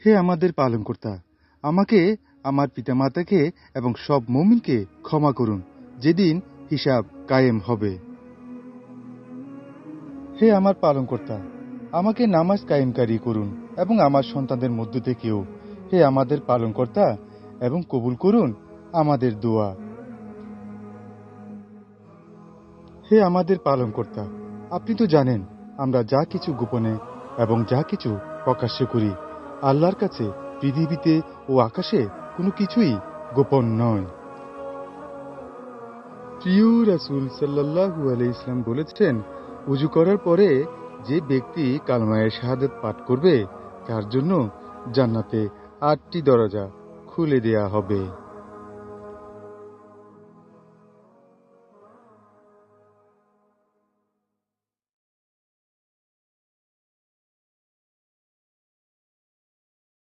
হে আমাদের পালনকর্তা, আমাকে, আমার পিতামাতাকে এবং সব মুমিনকে ক্ষমা করুন যেদিন হিসাব কায়েম হবে। হে আমার পালনকর্তা, আমাকে নামাজ কায়েমকারী করুন এবং আমার সন্তানদের মধ্য থেকেও। হে আমাদের পালনকর্তা, এবং কবুল করুন আমাদের দোয়া। হে আমাদের পালনকর্তা, আপনি তো জানেন আমরা যা কিছু গোপনে এবং যা কিছু প্রকাশ্যে করি। আল্লাহর কাছে পৃথিবীতে ও আকাশে কোনো কিছুই গোপন নয়। প্রিয় রাসূল সাল্লাল্লাহু আলাইহি ইসলাম বলেছেন, উজু করার পরে যে ব্যক্তি কালেমায়ে শাহাদাত পাঠ করবে তার জন্য জান্নাতে ৮টি দরজা খুলে দেয়া হবে।